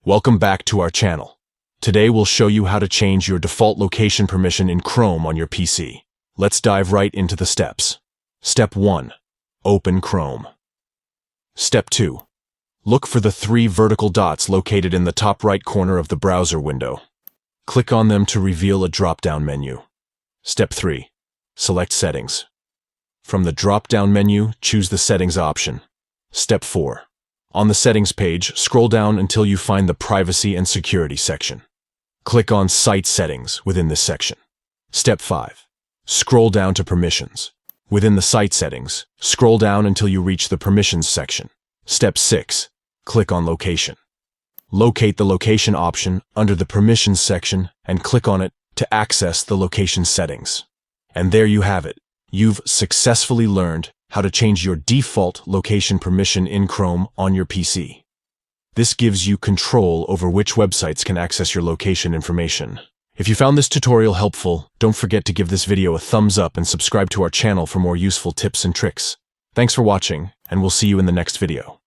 Welcome back to our channel. Today we'll show you how to change your default location permission in Chrome on your PC. Let's dive right into the steps. Step 1. Open Chrome. Step 2. Look for the 3 vertical dots located in the top right corner of the browser window. Click on them to reveal a drop-down menu. Step 3. Select Settings. From the drop-down menu, choose the Settings option. Step 4. On the Settings page, scroll down until you find the Privacy and Security section. Click on Site Settings within this section. Step 5. Scroll down to Permissions. Within the Site Settings, scroll down until you reach the Permissions section. Step 6. Click on Location. Locate the Location option under the Permissions section and click on it to access the location settings. And there you have it. You've successfully learned how to change your default location permission in Chrome on your PC. This gives you control over which websites can access your location information. If you found this tutorial helpful, don't forget to give this video a thumbs up and subscribe to our channel for more useful tips and tricks. Thanks for watching, and we'll see you in the next video.